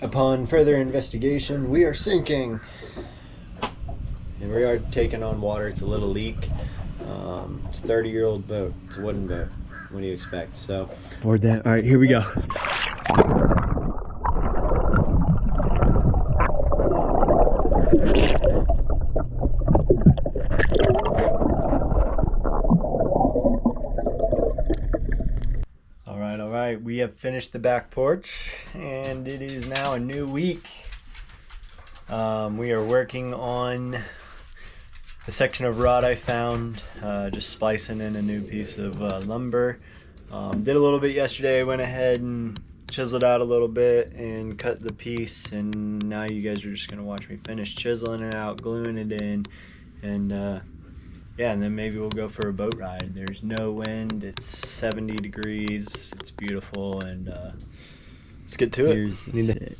Upon further investigation, we are sinking. And we are taking on water. It's a little leak. It's a 30-year-old boat. It's a wooden boat. What do you expect? So, board that. All right, here we go. All right. We have finished the back porch, and it is now a new week. We are working on a section of rod I found, just splicing in a new piece of lumber. Did a little bit yesterday, went ahead and chiseled out a little bit and cut the piece, and now you guys are just gonna watch me finish chiseling it out, gluing it in, and yeah, and then maybe we'll go for a boat ride. There's no wind, it's 70 degrees, it's beautiful, and let's get to it. Here's it.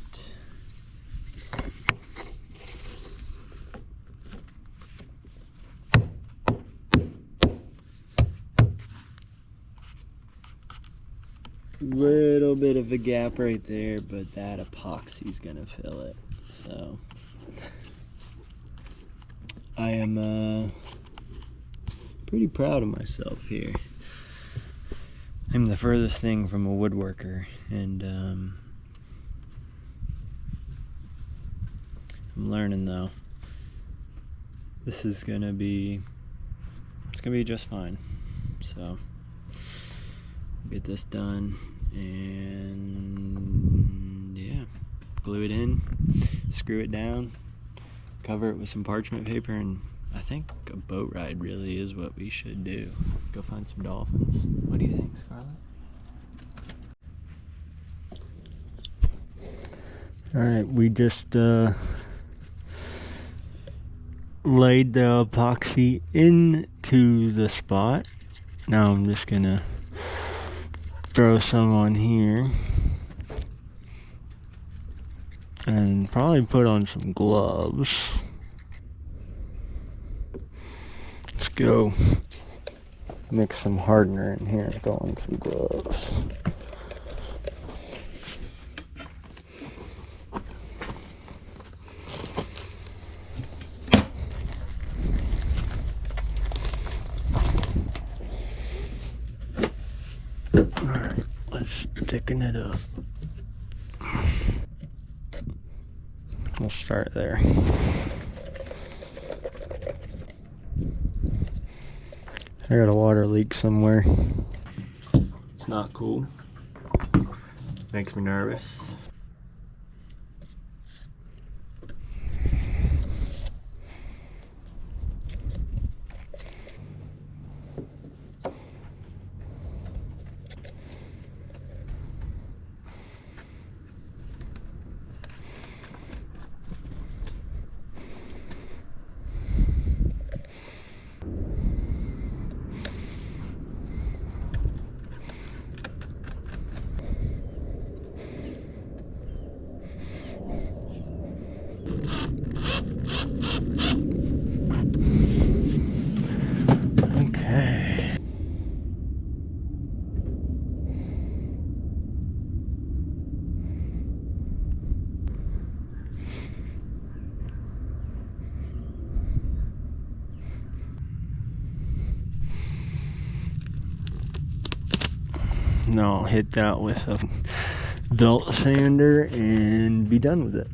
Little bit of a gap right there, but that epoxy's gonna fill it. So I am pretty proud of myself here. I'm the furthest thing from a woodworker, and I'm learning though. This is gonna be just fine. So get this done and yeah, glue it in, screw it down, cover it with some parchment paper, and I think a boat ride really is what we should do. Go find some dolphins. What do you think, Scarlett? Alright, we just laid the epoxy into the spot. Now I'm just gonna throw some on here and probably put on some gloves. Let's go mix some hardener in here and throw on some gloves. Alright, let's thicken it up. We'll start there. I got a water leak somewhere. It's not cool. Makes me nervous. Now I'll hit that with a belt sander and be done with it.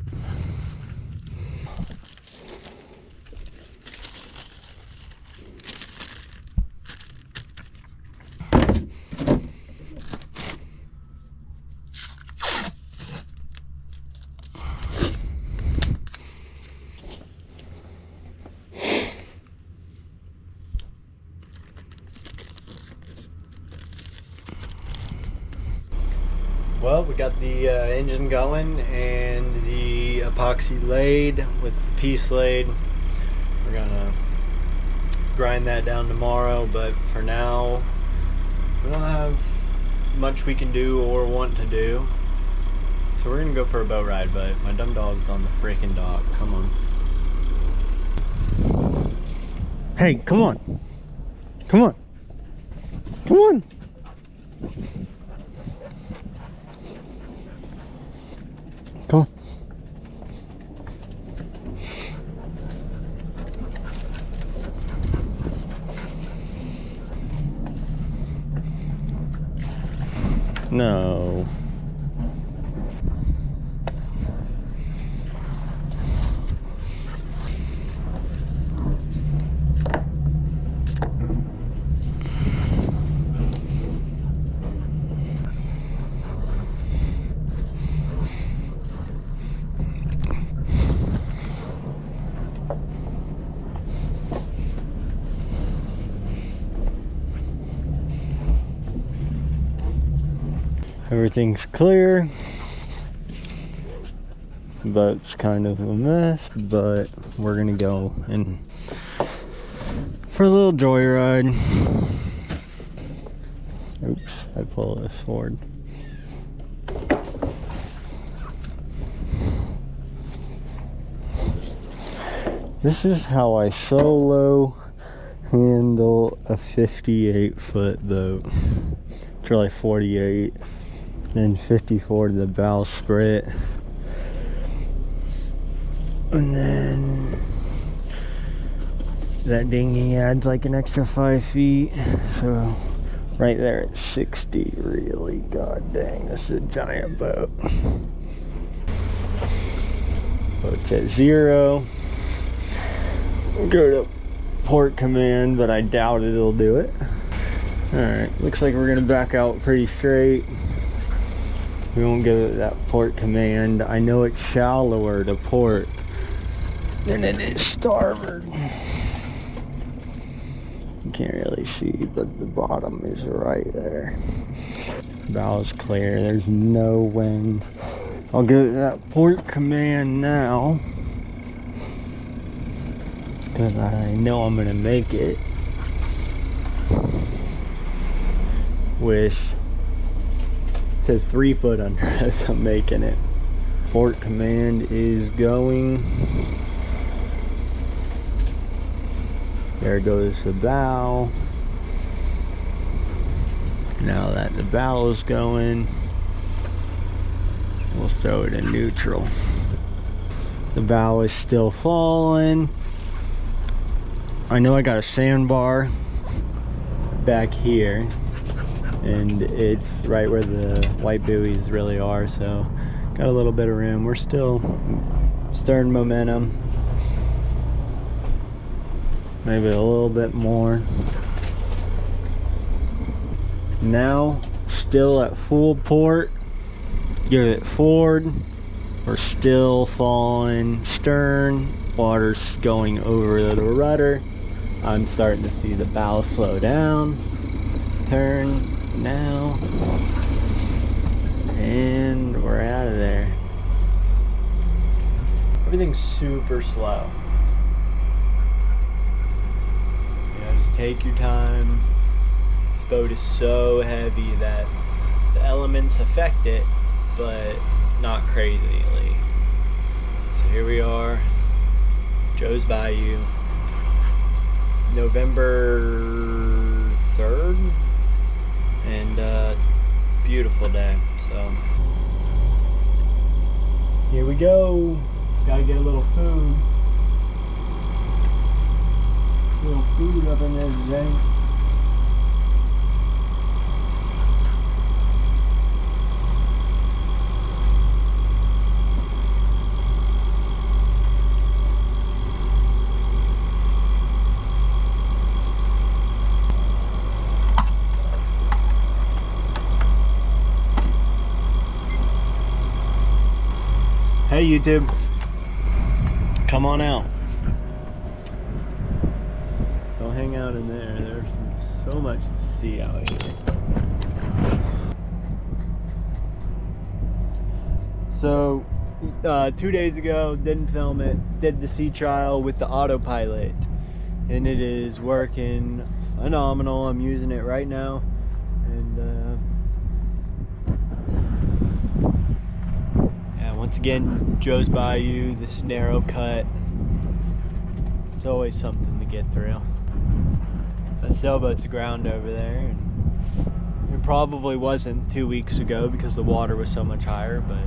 Well, we got the engine going and the epoxy laid with the piece laid. We're gonna grind that down tomorrow, but for now we don't have much we can do or want to do. So we're gonna go for a boat ride, but my dumb dog's on the freaking dock. Come on. Hey, come on. Come on. Come on. Come on. Everything's clear. Boat's kind of a mess, but we're gonna go in for a little joyride. Oops, I pulled this forward. This is how I solo handle a 58-foot boat. It's really 48 and 54 to the bowsprit. And then that dinghy adds like an extra 5 feet. So right there at 60, really, god dang, this is a giant boat. Boat's at 0. Go to port command, but I doubt it'll do it. Alright, looks like we're gonna back out pretty straight. We won't give it that port command. I know it's shallower to port than it is starboard. You can't really see, but the bottom is right there. Bow's clear, there's no wind. I'll give it that port command now, because I know I'm gonna make it. Wish. It says 3 foot under us, I'm making it. Port command is going. There goes the bow. Now that the bow is going, we'll throw it in neutral. The bow is still falling. I know I got a sandbar back here, and it's right where the white buoys really are, so got a little bit of room. We're still stern momentum, maybe a little bit more. Now still at full port, give it forward. We're still falling stern, water's going over the rudder. I'm starting to see the bow slow down. Turn now, and we're out of there. Everything's super slow. You know, just take your time. This boat is so heavy that the elements affect it, but not crazily. So here we are, Joe's Bayou, November 3rd, and beautiful day. So here we go. Gotta get a little food. Up in there today. Hey YouTube, come on out. Don't hang out in there. There's so much to see out here. So 2 days ago, didn't film it, did the sea trial with the autopilot, and it is working phenomenal. I'm using it right now, and once again, Joe's Bayou, this narrow cut. It's always something to get through. That sailboat's aground over there, and it probably wasn't 2 weeks ago because the water was so much higher, but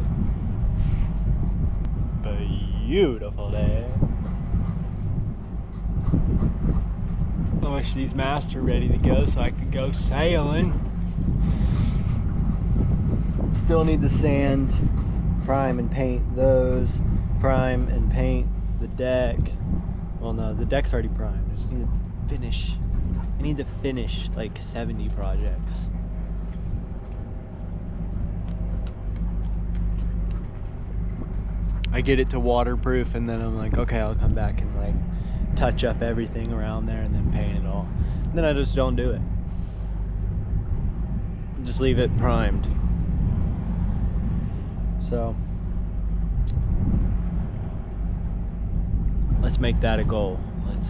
beautiful day. I wish these masts are ready to go so I could go sailing. Still need the sand. Prime and paint those, prime and paint the deck. Well, no, the deck's already primed. I just need to finish. I need to finish like 70 projects. I get it to waterproof, and then I'm like, okay, I'll come back and like touch up everything around there and then paint it all. And then I just don't do it. Just leave it primed. So let's make that a goal. Let's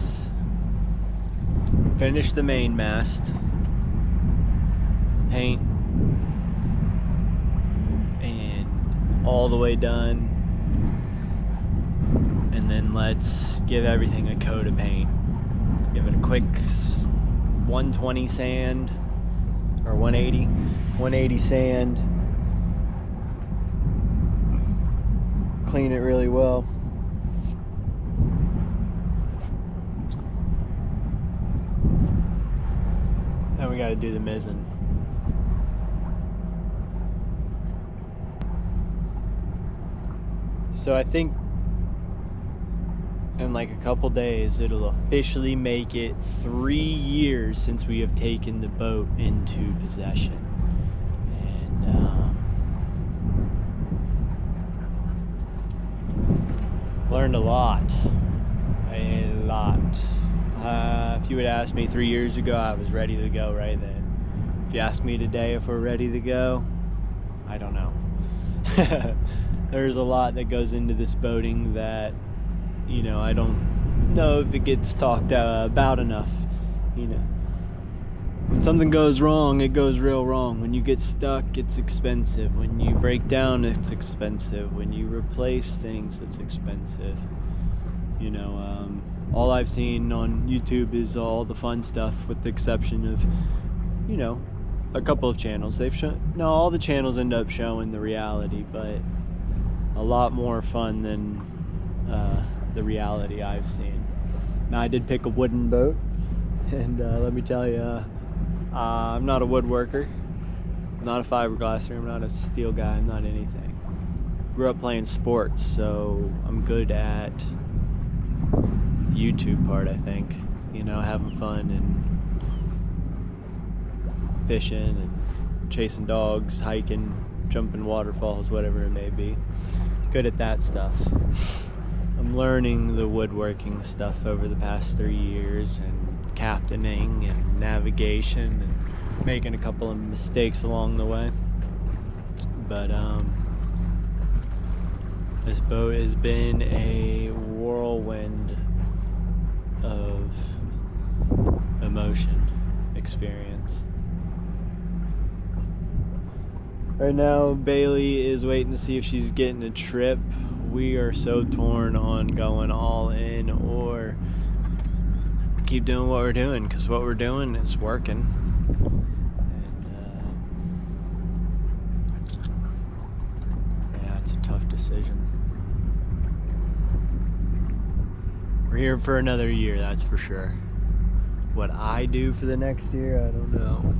finish the main mast, paint, and all the way done, and then let's give everything a coat of paint. Give it a quick 120 sand, or 180 sand. Clean it really well. Then we got to do the mizzen. So I think in like a couple days it'll officially make it 3 years since we have taken the boat into possession. And learned a lot. If you would ask me 3 years ago, I was ready to go right then. If you ask me today if we're ready to go, I don't know. There's a lot that goes into this boating that, you know, I don't know if it gets talked about enough. You know, when something goes wrong, it goes real wrong. When you get stuck, it's expensive. When you break down, it's expensive. When you replace things, it's expensive. You know, all I've seen on YouTube is all the fun stuff, with the exception of, you know, a couple of channels. They've shown, no, all the channels end up showing the reality, but a lot more fun than the reality I've seen. Now, I did pick a wooden boat, and let me tell you, I'm not a woodworker, I'm not a fiberglasser, I'm not a steel guy, I'm not anything. Grew up playing sports, so I'm good at the YouTube part, I think. You know, having fun and fishing and chasing dogs, hiking, jumping waterfalls, whatever it may be. Good at that stuff. I'm learning the woodworking stuff over the past 3 years, and captaining and navigation, and making a couple of mistakes along the way. But this boat has been a whirlwind of emotion, experience. Right now, Bailey is waiting to see if she's getting a trip. We are so torn on going all in or keep doing what we're doing, because what we're doing is working. And yeah, it's a tough decision. We're here for another year, that's for sure. What I do for the next year, I don't know.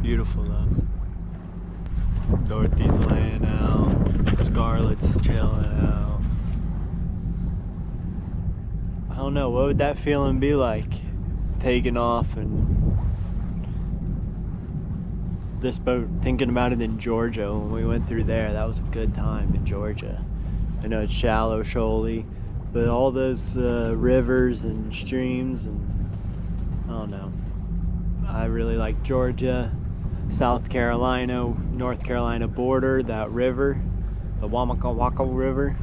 Beautiful though. Dorothy's laying out, Scarlett's chilling out. I don't know, what would that feeling be like? Taking off and this boat, thinking about it in Georgia when we went through there. That was a good time in Georgia. I know it's shallow, shoaly, but all those rivers and streams, and I don't know. I really like Georgia, South Carolina, North Carolina border, that river, the Wamaka River.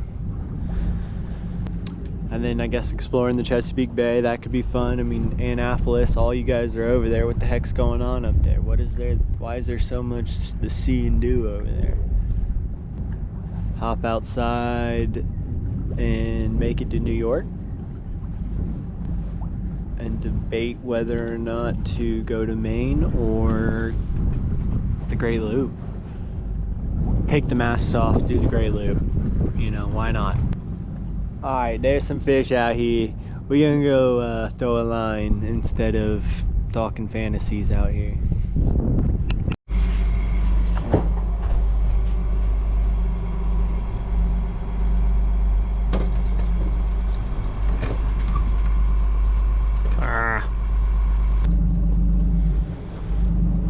And then I guess exploring the Chesapeake Bay, that could be fun. I mean, Annapolis, all you guys are over there. What the heck's going on up there? What is there? Why is there so much to see and do over there? Hop outside and make it to New York and debate whether or not to go to Maine or the Great Loop. Take the masks off, do the Great Loop. You know, why not? Alright, there's some fish out here. We're gonna go throw a line instead of talking fantasies out here.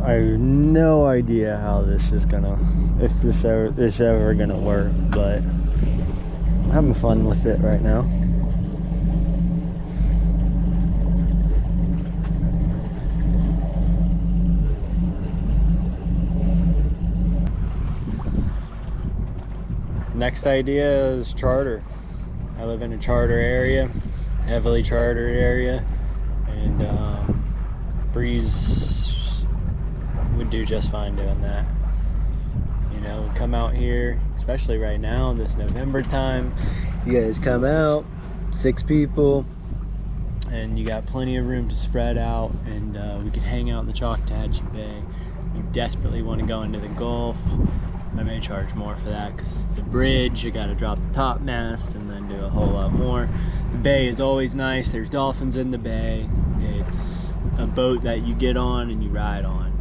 I have no idea how this is gonna, if this ever gonna work, but I'm having fun with it right now. Next idea is charter. I live in a charter area, heavily chartered area, and Breeze would do just fine doing that. You know, come out here, especially right now, this November time. You guys come out, 6 people, and you got plenty of room to spread out, and we could hang out in the Choctawhatchee Bay. You desperately want to go into the Gulf. I may charge more for that because the bridge, you got to drop the top mast and then do a whole lot more. The bay is always nice. There's dolphins in the bay. It's a boat that you get on and you ride on.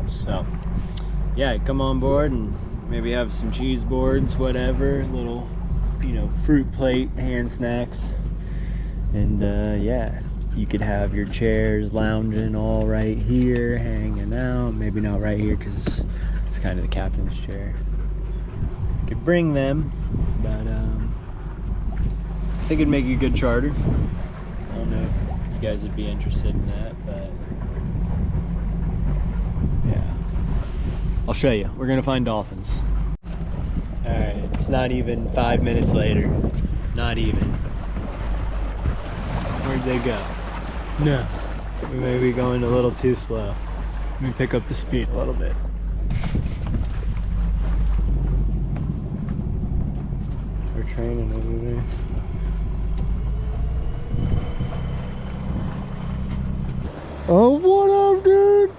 So yeah, come on board and maybe have some cheese boards, whatever, little, you know, fruit plate, hand snacks, and yeah, you could have your chairs lounging all right here, hanging out. Maybe not right here because it's kind of the captain's chair. You could bring them, but I think it'd make a good charter. I don't know if you guys would be interested in that, but yeah, I'll show you. We're gonna find dolphins. All right, it's not even 5 minutes later. Not even. Where'd they go? No, we may be going a little too slow. Let me pick up the speed a little bit. We're training over there. Oh, what up, dude?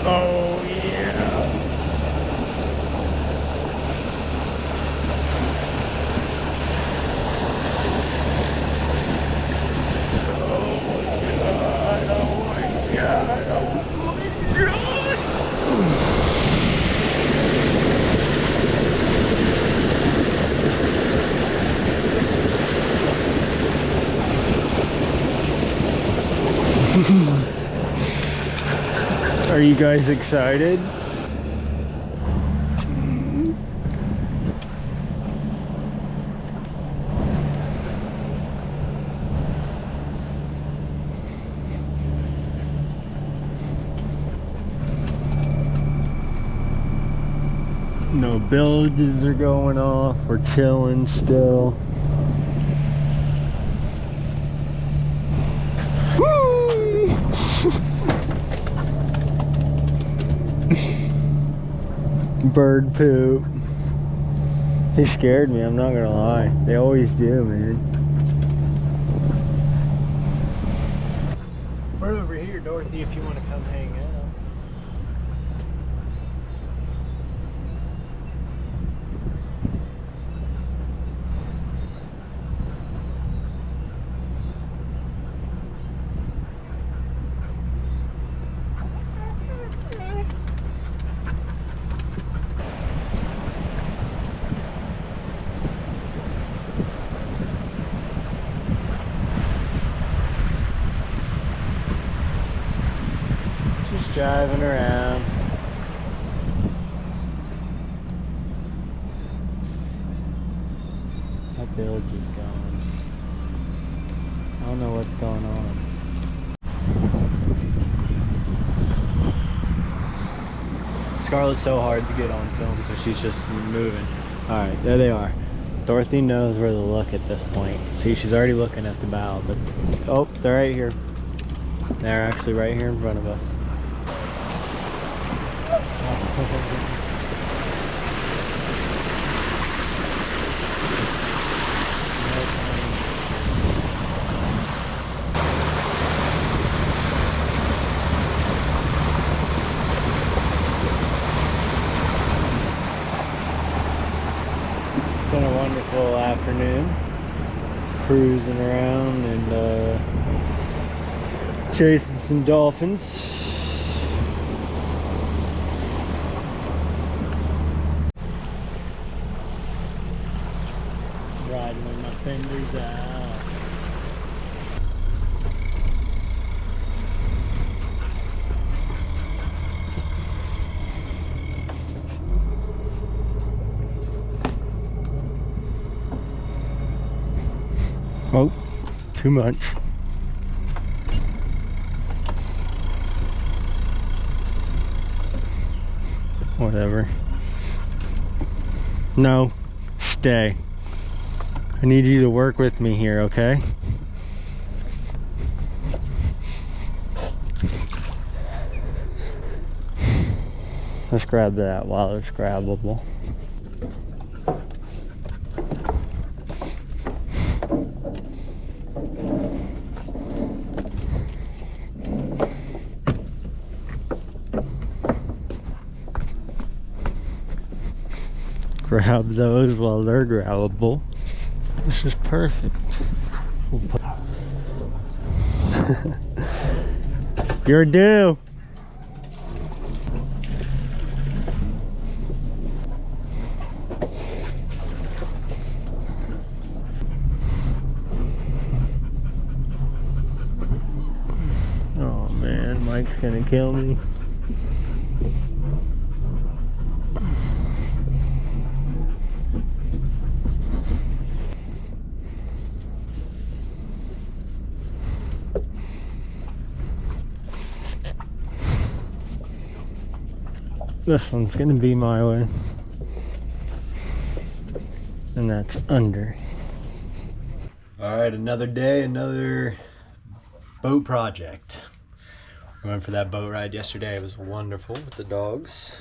Oh yeah. Oh my god, oh my god, oh my god. Are you guys excited? No bilges are going off. We're chilling still. Bird poop. He scared me, I'm not gonna lie. They always do, man. We're over here, Dorothy, if you want to come hang out. Driving around. My bilge is gone. I don't know what's going on. Scarlett's so hard to get on film because she's just moving. Alright, there they are. Dorothy knows where to look at this point. See, she's already looking at the bow, but oh, they're right here. They're actually right here in front of us. It's been a wonderful afternoon cruising around and chasing some dolphins. Riding with my fenders out. Oh, too much. Whatever. No, stay. I need you to work with me here, okay? Let's grab that while it's grabbable. Grab those while they're grabbable. This is perfect. You're due. Oh man, Mike's gonna kill me. This one's gonna be my way. And that's under. Alright, another day, another boat project. We went for that boat ride yesterday. It was wonderful with the dogs.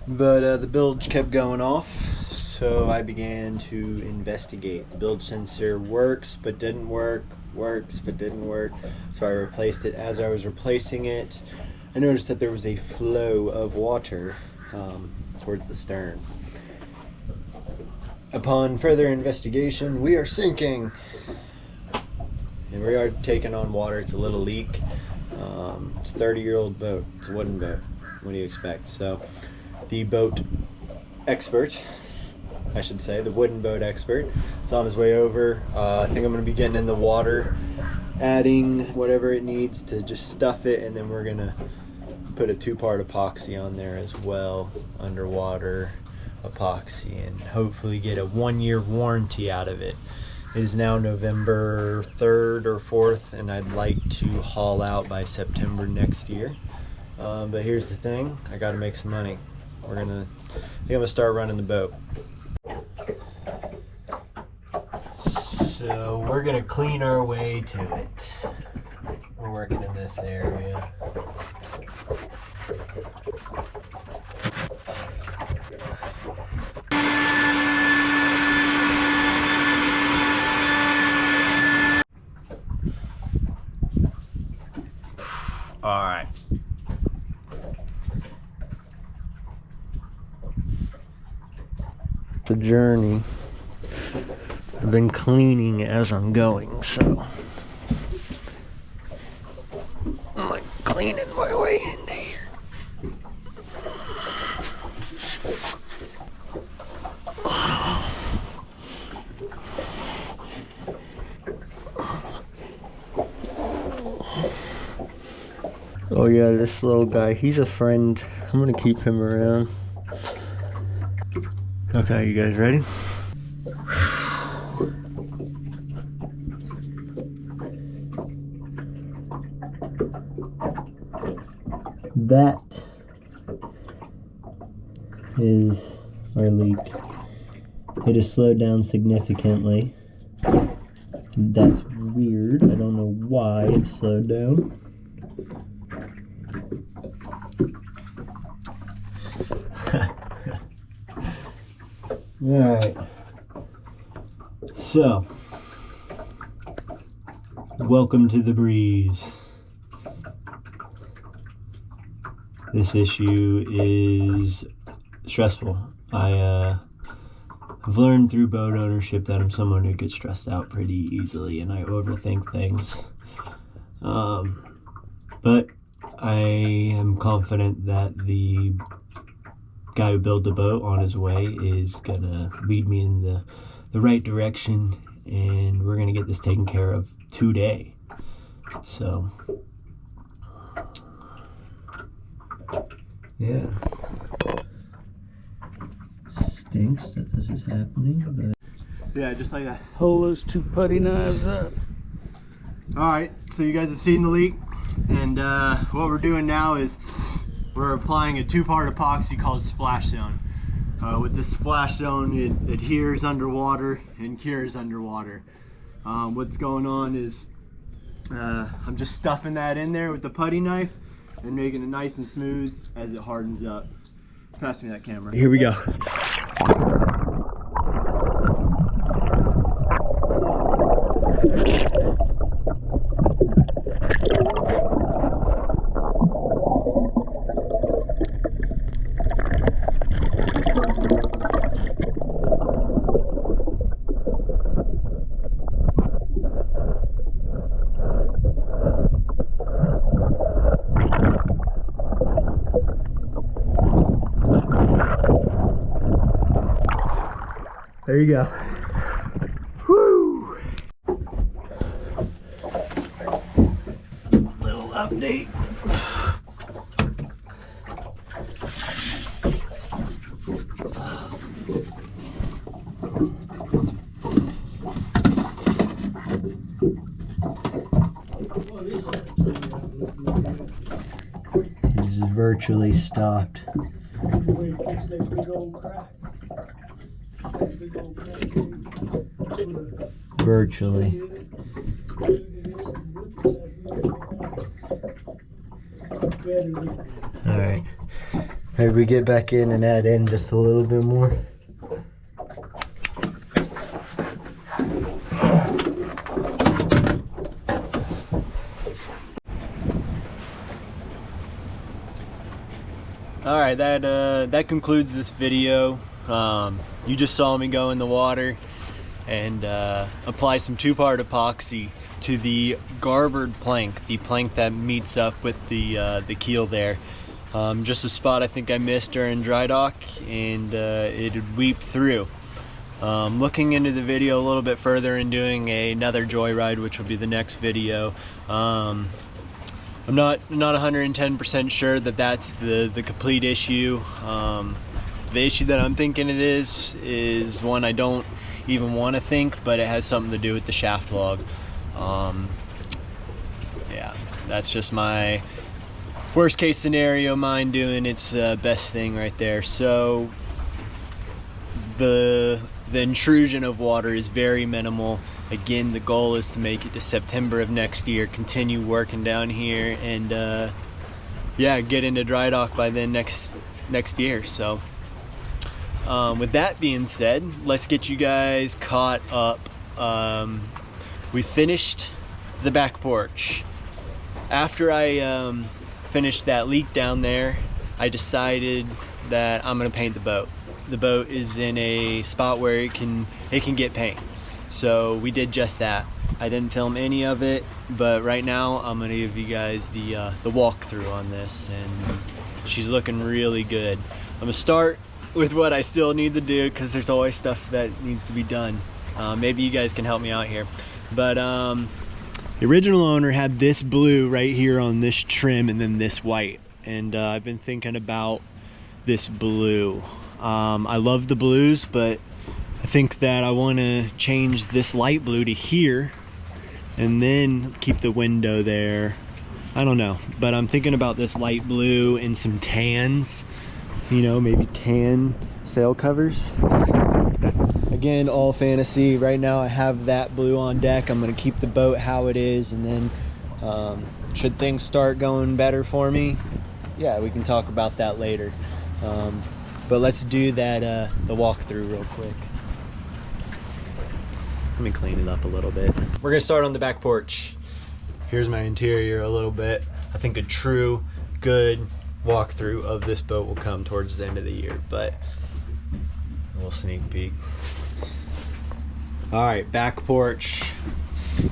But the bilge kept going off, so I began to investigate. The bilge sensor works but didn't work, works but didn't work. So I replaced it. As I was replacing it, I noticed that there was a flow of water towards the stern. Upon further investigation, we are sinking. And we are taking on water. It's a little leak. It's a 30-year-old boat. It's a wooden boat. What do you expect? So the boat expert, I should say, the wooden boat expert, is on his way over. I think I'm going to be getting in the water, adding whatever it needs to just stuff it, and then we're going to put a 2-part epoxy on there as well, underwater epoxy, and hopefully get a 1-year warranty out of it. It is now November 3rd or 4th, and I'd like to haul out by September next year. But here's the thing, I gotta make some money. I think I'm gonna start running the boat. So we're gonna clean our way to it. We're working in this area. All right. The journey. I've been cleaning as I'm going, so I'm like cleaning my way in there. Oh yeah, this little guy, he's a friend. I'm gonna keep him around. Okay, you guys ready? That is our leak. It has slowed down significantly. That's weird. I don't know why it slowed down. Alright. So, welcome to the breeze. This issue is stressful. I've learned through boat ownership that I'm someone who gets stressed out pretty easily and I overthink things. But I am confident that the guy who built the boat on his way is gonna lead me in the right direction, and we're gonna get this taken care of today. So yeah, stinks that this is happening, but Yeah, just like that. Hold those two putty knives up. Alright, so you guys have seen the leak, and what we're doing now is we're applying a two-part epoxy called Splash Zone. With this Splash Zone, it adheres underwater and cures underwater. What's going on is I'm just stuffing that in there with the putty knife and making it nice and smooth as it hardens up. Pass me that camera. Here we go. There you go. Woo! Little update. It is virtually stopped. Virtually. Alright. Maybe we get back in and add in just a little bit more. Alright, that concludes this video. You just saw me go in the water and apply some two-part epoxy to the garboard plank, the plank that meets up with the keel there. Just a spot I think I missed during dry dock, and it had weeped through. Looking into the video a little bit further and doing another joyride, which will be the next video, I'm not 110% sure that that's the complete issue. The issue that I'm thinking it is one I don't even want to think, but it has something to do with the shaft log. Yeah, that's just my worst case scenario mind doing its best thing right there. So the intrusion of water is very minimal. Again, the goal is to make it to September of next year, continue working down here, and yeah, get into dry dock by then next year. So with that being said, let's get you guys caught up. We finished the back porch. After I finished that leak down there, I decided that I'm gonna paint the boat. The boat is in a spot where it can get paint. So we did just that. I didn't film any of it, but right now I'm gonna give you guys the walkthrough on this, and she's looking really good. I'm gonna start with what I still need to do, because there's always stuff that needs to be done. Maybe you guys can help me out here. But the original owner had this blue right here on this trim and then this white. And I've been thinking about this blue. I love the blues, but I think that I want to change this light blue to here and then keep the window there. I don't know, but I'm thinking about this light blue and some tans. You know, maybe tan sail covers. Again, all fantasy. Right now I have that blue on deck. I'm gonna keep the boat how it is, and then should things start going better for me, yeah, we can talk about that later. But let's do that the walkthrough real quick. Let me clean it up a little bit. We're gonna start on the back porch. Here's my interior a little bit. I think a true good walkthrough of this boat will come towards the end of the year, but a little sneak peek. All right, back porch.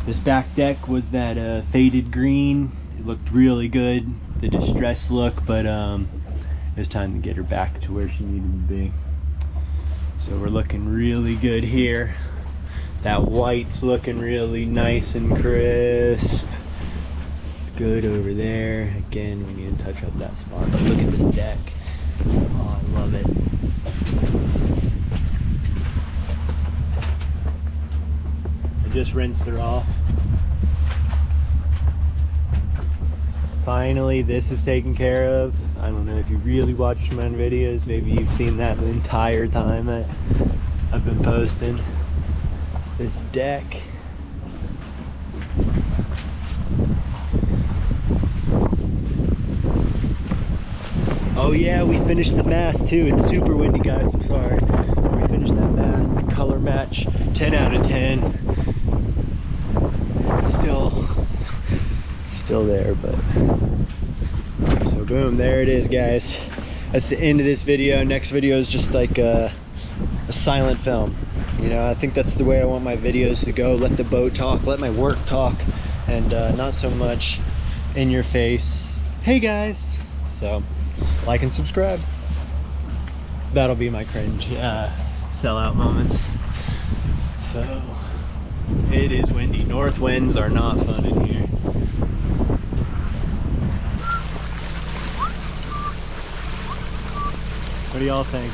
This back deck was that faded green. It looked really good, the distressed look, but it was time to get her back to where she needed to be. So we're looking really good here. That white's looking really nice and crisp. Good over there. Again, we need to touch up that spot. But look at this deck. Oh, I love it. just rinsed her off. Finally, this is taken care of. I don't know if you really watched my videos, maybe you've seen that the entire time that I've been posting. This deck. Oh yeah, we finished the mast too. It's super windy, guys, I'm sorry. We finished that mast, the color match, 10 out of 10. It's still there, but so boom, there it is, guys. That's the end of this video. Next video is just like a silent film. You know, I think that's the way I want my videos to go. Let the boat talk, let my work talk, and not so much in your face, hey guys. So like and subscribe. That'll be my cringe sellout moments. So it is windy. North winds are not fun in here. What do y'all think?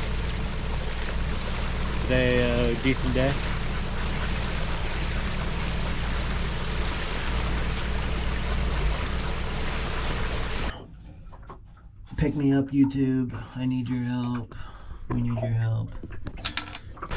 Is today a decent day? Pick me up, YouTube. I need your help. We need your help.